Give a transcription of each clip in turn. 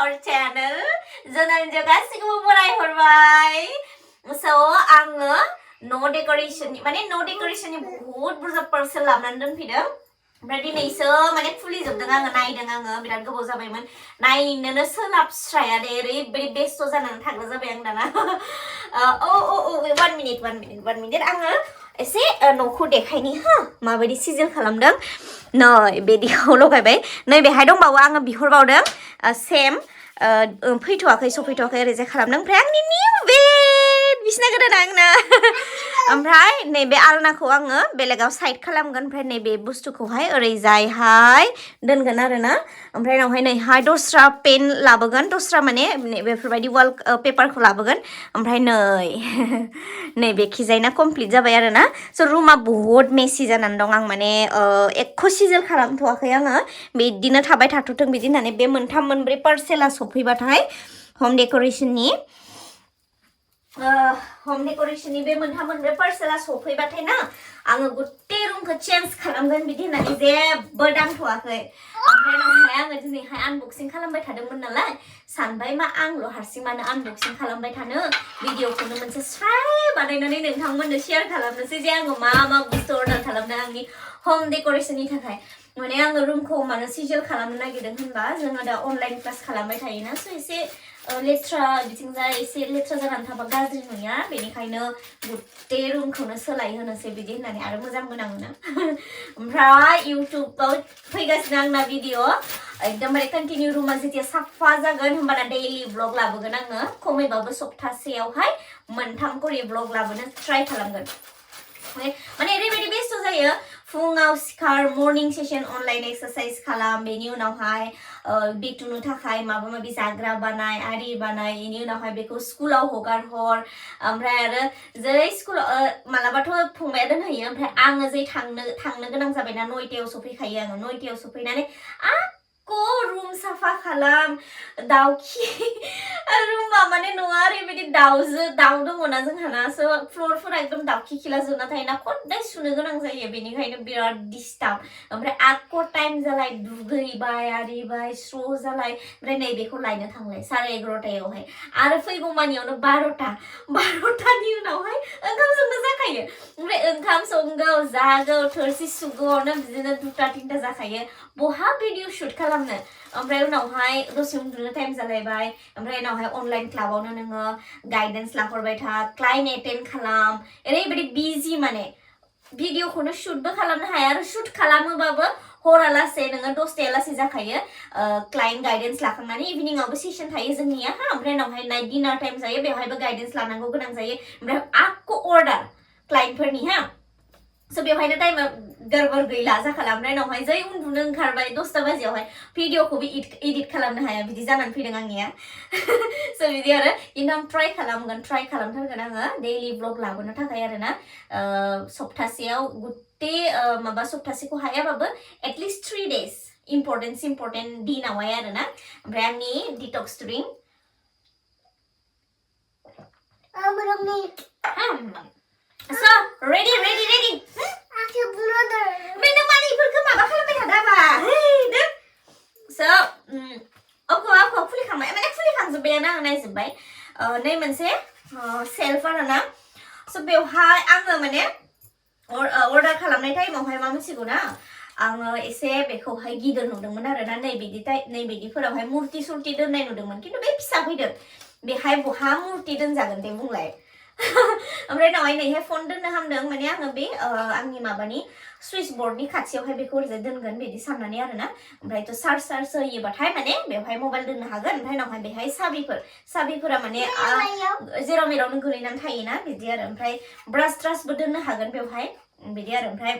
our channel. Jangan juga sih kamu mulai hormai. So, आङो no decoration, माने no decoration नि बहुत बुरजा parcel लाबोनानै दोनफैदों. ओमफ्राय दिनैसो माने खुलिजोबदों आङो नायदों आङो बिराद गोबाव जाबायमोन नायनोनो सोलाबस्राया दे ओरैबायदि बेस्थ' जानानै थाग्रा जाबाय आं दाना one minute आङो एसे न'खौ देखायनि हा माबायदि सिजोल खालामदों नै बिदिखौ लगायबाय नै बेहाय दंबावो आङो बिहरबावदों सेम फैथ'वाखै सफैथ'वाखै ओरैजाय खालामदों ओमफ्राय आंनि निउ बेड बिसिना गोदान आंना ओमफ्राय नैबे आलनाखौ आङो बेलेगाव साइड खालामगोन ओमफ्राय नैबे बुस्थुखौहाय ओरैजायहाय दोनगोन आरोना ओमफ्राय उनावहाय नैहाय दस्रा पेन लाबोगोन दस्रा माने बेफोरबायदि वाल पेपारखौ लाबोगोन ओमफ्राय नै बेखिजायना कमप्लिट जाबाय आरोना स' रुमा बहुत मेसि जानानै दं आं माने एख' सिजोल खालामथ'वाखै आङो बिदिनो थाबाय थाथ'थों बिदि होननानै बे मोनथाम मोनब्रै पार्सेला सफैबाथाय हम डेक'रेशननि बे मोनथाम मोनब्रै पार्सेला सफैबाथाय ना आङो गुटे रुमखौ चेन्ज खालामगोन बिदि होननानै जेबो दांथ'वाखै ओमफ्राय उनावहाय आङो दिनैहाय आनबक्सिं खालामबाय थादोंमोन नालाय सानबाय मा आंल' हारसिं मानो आनबक्सिं खालामबाय थानो भिडिअखौनो मोनसे स्राय बानायनानै नोंथांमोननो शेयार खालामनोसै जे आङो मा बुस्थु अर्डार खालामदों आंनि हम डेक'रेशननि थाखाय माने आङो रुमखौ मानो सिजोल खालामनो नागिरदों होनबा जोङो दा अनलाइन क्लास खालामबाय थायोना स' एसे लेथ्रा बिथिंजाय एसे लेथ्रा जानानै थाबा गाज्रि नुया बेनिखायनो गुटे रुमखौनो सोलायहोनोसै बिदि होननानै आरो मोजांबो नाङोना ओमफ्राय इउटुबाव फैगासिनो आंना भिडिअ एकदमबारे कन्टिनिउ रुमा जेतिया साफा जागोन होमबाना डेइलि ब्लग लाबोगोन आङो खमैबाबो सप्तासेयावहाय मोनथाम करि ब्लग लाबोनो ट्राइ खालामगोन माने ओरैबायदि बेस्थ' जायो फुङाव सिखार मर्निं सेसन अनलाइन एक्सारसाइज खालाम बेनि उनावहाय बेटुनो थाखाय माबा माबि जाग्रा बानाय आरि बानाय बेनि उनावहाय बेखौ स्कुलाव हगार हर ओमफ्राय आरो जै स्कुलाव मालाबाथ' फंबाया दोनहैयो ओमफ्राय आङो जै थांनो गोनां जाबायना 9टायाव सफैखायो आङो 9टायाव सफैनानै रुम साफा खालाम दाउखि रुमा माने न'आ ओरैबायदि दाउ दङना जोंहाना स' फ्ल'रफोरा एकदम दाउखि खिला जोबना थायोना खदाय सुनो गोनां जायो बेनिखायनो बिराद डिस्टार्ब ओमफ्राय टाइम जालाय दुगैबाय आरिबाय स्र' जालाय ओमफ्राय नैबेखौ लायनो थांलाय 11:30टायावहाय आरो फैगौमानियावनो 12टानि उनावहाय ओंखाम संनो जाखायो ओमफ्राय ओंखाम संगौ जागौ थोरसि सुगौआवनो बिदिनो 2-3 जाखायो बहा भिडिअ शुट खालामनो ओमफ्राय उनावहाय दसे उन्दुनो टाइम जालायबाय ओमफ्राय उनावहाय अनलाइन क्लाबावनो नोङो गाइडेन्स लाहरबाय था क्लाइन्ट एटेन्ड खालाम ओरैबायदि बिजि माने भिडिअखौनो शुटबो खालामनो हाया आरो शुट खालामोबाबो हरालासे नोङो 10टाया लासे जाखायो क्लाइन्ट गाइडेन्स लाखांनानै इभिनिंआवबो सेसन थायो जोंनिया ओमफ्राय उनावहाय नाइट डिनार टाइम जायो बेवहायबो गाइडेन्स लानांगौ गोनां जायो ओमफ्राय अर्डार क्लाइन्टफोरनि स' बेवहायनो टाइमा गड़बड़ गैला जाखाला ओमफ्राय उनावहाय जै उन्दुनो ओंखारबाय 10टा बाजियावहाय भिडिअखौबो इडिट खालामनो हाया बिदि जानानै फैदों आंनिया स' बिदि आरो खिन्थु आं ट्राइ खालामथारगोन आङो डेइलि ब्लग लाबोनो थाखाय आरोना सप्तासेयाव गुटे माबा सप्तासेखौ हायाबाबो एटलिस्ट 3 days इम्पर्टेन्ट दिनावहाय आरोना ओमफ्राय आंनि detox drink So, ready. Mana iफोरखौ माबा खालामबाय थादाबा So, aku खुलिखांबाय माने खुलिखांजोब्बायानो आं नायजोब्बाय नै मोनसे सेल्फ आरोना स' बेवहाय आङो माने अर्डार खालामनाय टाइमावहाय मा मिथिगौ ना आङो एसे बेखौहाय गिदिर नुदोंमोन आरोना नैबिदिफोरावहाय मुर्ति सुर्ति दोननाय नुदोंमोन खिन्थु बे फिसा फैदों बेहाय बहा मुर्ति दोनजागोन दे बुंलाय ओमफ्राय उनावहाय नैहाय फन दोननो हामदों माने आङो बे आंनि माबानि सुइच बर्डनि खाथियावहाय बेखौ ओरैजाय दोनगोन बिदि साननानै आरोना ओमफ्रायथ' चार्ज होयोबाथाय माने बेवहाय मबाइल दोननो हागोन ओमफ्राय उनावहाय बेहाय साबिफोरा माने जेराव मेरावनो गोलैनानै थायोना बिदि आरो ओमफ्राय ब्रासबो दोननो हागोन बेवहाय बिदि आरो ओमफ्राय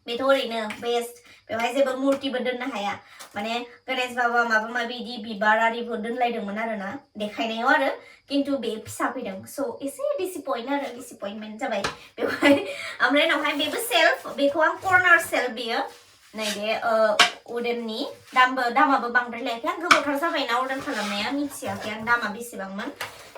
बेथ' ओरैनो बेस्ट बेवहाय जेबो मुर्तिबो दोननो हाया माने गणेश बाबा माबा माबि बिदि बिबार आरिबो दोनलायदोंमोन आरोना देखायनायाव आरो किन्तु बे फिसा फैदों स' एसे डिसएपइन्टमेन्ट जाबाय बेवहाय ओमफ्राय उनावहाय बेबो सेल्फ बेखौ आं कर्नार सेल्फ बेयो नैबे उडेननि दामाबो बांद्राय लायाखै आं गोबावथार जाबायना अर्डार खालामनाया मिथियाखै आं दामा बेसेबांमोन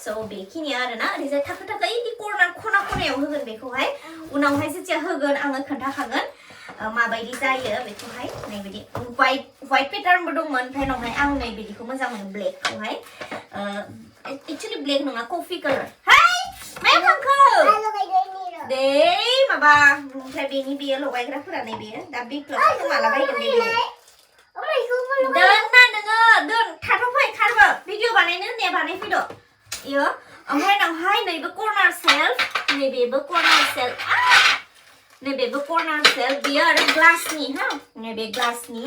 स' बेखिनिया आरोना ओरैजाय थाखो इदि कर्नार खनायाव होगोन बेखौहाय उनावहाय जेथिया होगोन आङो खोन्थाखागोन माबायदि जायो बेखौहाय नैबायदि white pattern dongmोन ओमफ्राय उनावहाय आं नै बिदिखौ मोजां मोनो black खौहाय actually black नङा coffee color हाय मा खालामखो दे माबा ओमफ्राय बेनि बेयो लगायग्राफोरा नै बेयो दा big clock माला बायगोन बे दोन ना नोङो दोन थाथ'फै खारबो भिडिअ बानायनो होननाया बानायफैद' इयो ओमफ्राय उनावहाय नैबे कर्नार सेल्फ नैबेबो कर्नार सेल्फ नैबेबो कर्नार सेल्फ बेयो आरो ग्लासनि हा नैबे ग्लासनि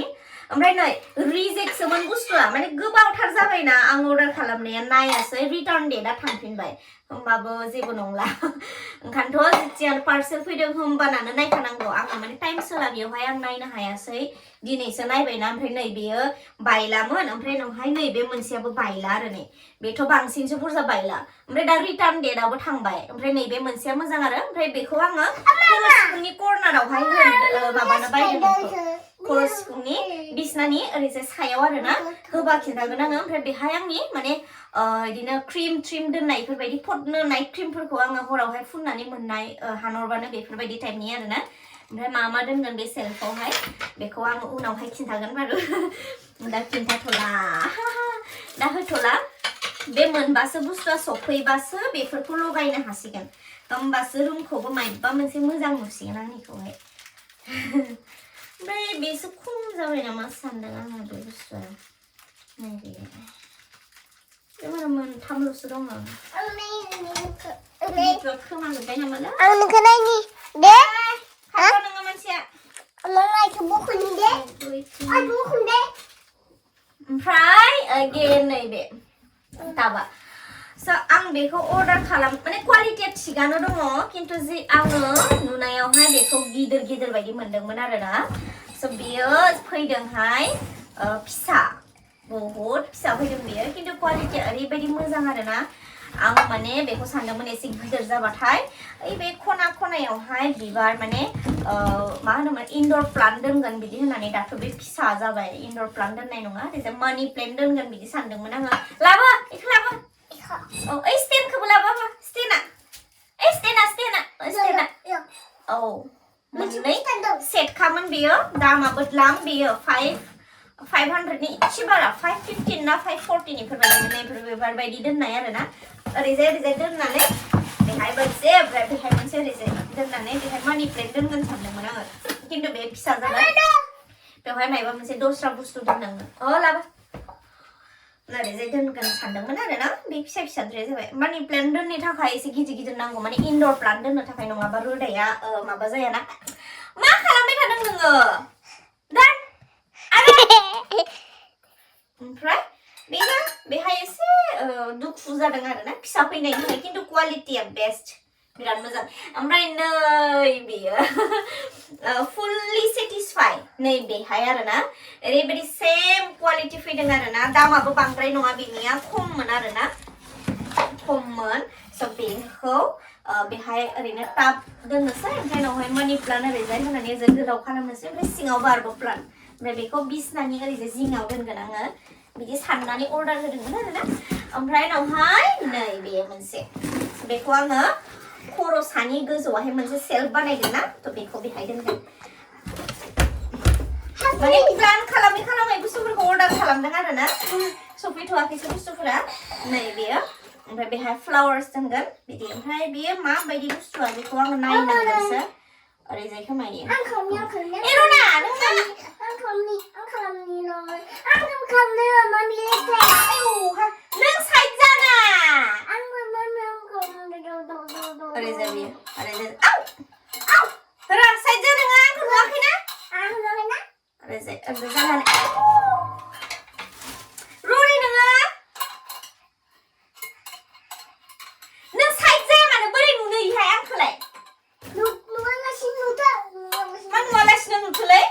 ओमफ्राय नै रिजेक्टसोमोन बुस्थुआ माने गोबावथार जाबायना आं अर्डार खालामनाया नायासै रिटार्न डेटआ थांफिनबाय होमबाबो जेबो नंला ओंखायनोथ' जेथिया पार्सेल फैदों होमबानानो नायखानांगौ आंहा माने टाइम सोला बेवहाय आं नायनो हायासै दिनैसो नायबायना ओमफ्राय नै बेयो बायलामोन ओमफ्राय उनावहाय नैबे मोनसेयाबो बायला आरो नै बेथ' बांसिनसो बुरजा बायला ओमफ्राय दा रिटार्न डेटआबो थांबाय ओमफ्राय नैबे मोनसेया मोजां आरो ओमफ्राय बेखौ आङो खर'सिफुंनि कर्नारावहाय माबानो बायदोंमोन खर'सिफुंनि बिसनानि ओरैजाय सायाव आरो ना होबा खिन्थागोन आङो ओमफ्राय बेहाय आंनि माने बिदिनो क्रिम दोननायफोरबायदि फटनो नाइट क्रिमफोरखौ आङो हरावहाय फुननानै मोननाय हानहरबानो बेफोरबायदि टाइपनि आरो ना ओमफ्राय मा दोनगोन बे सेल्फआवहाय बेखौ आङो उनावहाय खिन्थागोन बारु दा खिन्थाथ'ला दा होथ'ला बे मोनबासो बुस्थुआ सफैबासो बेफोरखौ लगायनो हासिगोन होमबासो रुमखौबो मायबा मोनसे मोजां नुसिगोन आंनिखौहाय ओमफ्राय बेसो खम जाबाय नामा सानदों आङो बे बुस्थुआ नैबे मोनथामल'सो दङ खोमा जोब्बाय नामाला आं नोंखौ नायनि दे खारबा नोङो मानसिया लाइखौ बख'नि दे आइ बख'नि दे ओमफ्राय अगेन नैबे दाबा स' आं बेखौ अर्डार खालाम माने क्वालिटिया थिगानो दङ खिन्थु जि आङो नुनायावहाय बेखौ गिदिर बायदि मोनदोंमोन आरोना स' बेयो फैदोंहाय फिसा बहुत फिसा फैदों बेयो खिन्थु क्वालिटिया ओरैबायदि मोजां आरोना आं माने बेखौ सानदोंमोन एसे गिदिर जाबाथाय ओइ बे खनायावहाय बिबार माने मा होनोमोन इनडोर प्लान्ट दोनगोन बिदि होननानै दाथ' बे फिसा जाबाय इनडोर प्लान्ट दोननाय नङा ओरैजाय मानि प्लेन्ट दोनगोन बिदि सानदोंमोन आङो लाबो इखौ लाबो औ ओइ स्टेन्डखौबो लाबो स्टेन्डआ औ मोननै सेटखामोन बेयो दामाबो द्लाम बेयो 500नि इसे बारा 515 ना 540 बेफोरबायदि दोननाय आरोना ओरैजाय दोननानै बेहाय मोनसे ओमफ्राय बेहाय मोनसे ओरैजाय दोननानै बेहाय मानि प्लेन्ट दोनगोन सानदोंमोन आङो खिन्थु बे फिसा जाबाय बेवहाय माबा मोनसे दस्रा बुस्थु दोननांगोन लाबो ओरैजाय दोनगोन सानदोंमोन आरोना बे फिसाद्राय जाबाय मानि प्लेन्ट दोननो थाखाय एसे गिदिर नांगौ माने इनडोर प्लान्ट दोननो थाखाय नङाबा रोदाया माबा जायाना मा खालामबाय थादों नोङो दान ओमफ्राय बेहाय एसे दुखु जादों आरोना फिसा फैनायनि थाखाय खिन्थु क्वालिटिया बेस्ट बिराद मोजां ओमफ्राय नै बेयो फुल्लि सेटिसफाइ नै बेहाय आरोना ओरैबायदि सेम क्वालिटि फैदों आरोना दामाबो बांद्राय नङा बेनिया खममोन आरोना स' बेखौ बेहाय ओरैनो टाब दोननोसै ओमफ्राय उनावहाय मानि प्लान्ट ओरैजाय होनानै ओरैजाय गोलाव खालामनोसै ओमफ्राय सिङाव बारबो प्लान्ट ओमफ्राय बेखौ बिसनानि ओरैजाय जिङाव दोनगोन आङो बिदि साननानै अर्डार होदोंमोन आरोना ओमफ्राय उनावहाय नै बे मोनसे बेखौ आङो खर' सानि गोजौआवहाय मोनसे सेल्फ बानायदों ना थ' बेखौ बेहाय दोनगोन माने प्लान खालामै बुस्थुफोरखौ अर्डार खालामदों आरोना सफैथ'वाखैसो बुस्थुफोरा नै बेयो ओमफ्राय बेहाय फ्लावार्स दोनगोन बिदि ओमफ्राय बेयो माबायदि बुस्थुआ बेखौ आङो नायनांगोनसो ओरैजाय खोमायो एर'ना नों साइड जाना ओरैजाय बेयो ओरैजाय रा साइड जा नोङो आंखौ नुवाखैना ओरैजाय जानानै र'रि नोङो नों साइड जाया मानो बोरै नुनो इहाय आंखौलाय मा नुवालासिनो नुथोलै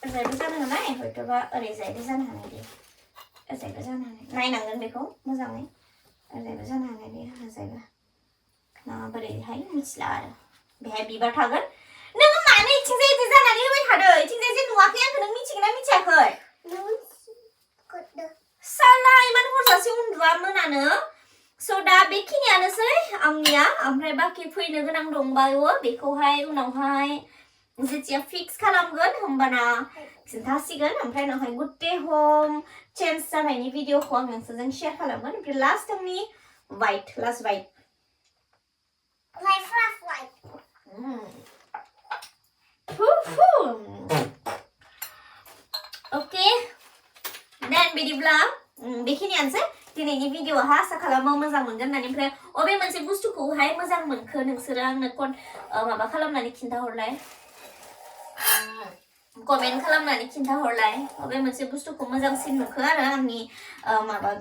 ओरैजायबो जानो हानाय हयथ'बा ओरैजायबो जानो हानाय दे ओरैजायबो जानो हानाय नायनांगोन बेखौ मोजाङै ओरैजायबो जानो हानाय बे ओरैजायबो बोरैहाय मिथिला आरो बेहाय बिबार थागोन नोङो मानो इथिंजाय इदि जानानै होबाय थादो इथिंजाय जे नुवाखै आंखौ नों मिथिगोन ना मिथियाखै साला इमान हरजासे उन्दुआ मोनानो स' दा बेखिनियानोसै आंनिया ओमफ्राय बाखि फैनो गोनां दंबावो बेखौहाय उनावहाय जेथिया फिक्स खालामगोन होमबाना खिन्थासिगोन ओमफ्राय उनावहाय गुटे हम चेन्ज जानायनि भिडिअखौ आं नोंसोरजों शेयार खालामगोन ओमफ्राय लास्ट आंनि लास्ट वाइट ओके देन बिदिब्ला बेखिनियानोसै दिनैनि भिडिअआ आसा खालामो मोजां मोनगोन होननानै ओमफ्राय अबे मोनसे बुस्थुखौहाय मोजां मोनखो नोंसोरो आंनो माबा खालामनानै खिन्थाहरलाय कमेन्ट खालामनानै खिन्थाहरलाय अबे मोनसे बुस्थुखौ मोजांसिन मोनखो आरो आंनि माबा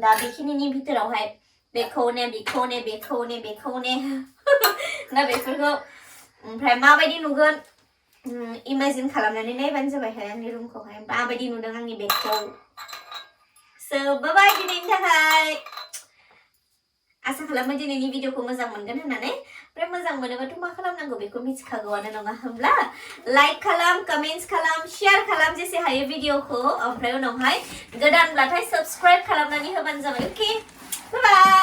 दा बेखिनिनि भितरावहाय बेखौ दा बेफोरखौ ओमफ्राय माबायदि नुगोन इमेजिन खालामनानै नायबानो जाबायहाय आंनि रुमखौहाय माबायदि नुदों आंनि बेगखौ So bye bye दिनैनि थाखाय आसा खालामो दिनैनि भिडिअखौ मोजां मोनगोन होननानै ओमफ्राय मोजां मोनोबाथ' मा खालामनांगौ बेखौ मिथिखागौआनो नङा होमब्ला लाइक खालाम कमेन्ट्स खालाम शेयार खालाम जेसे हायो भिडिअखौ ओमफ्राय उनावहाय गोदानब्लाथाय साबस्क्राइब खालामनानै होबानो जाबाय ओके बाय बाय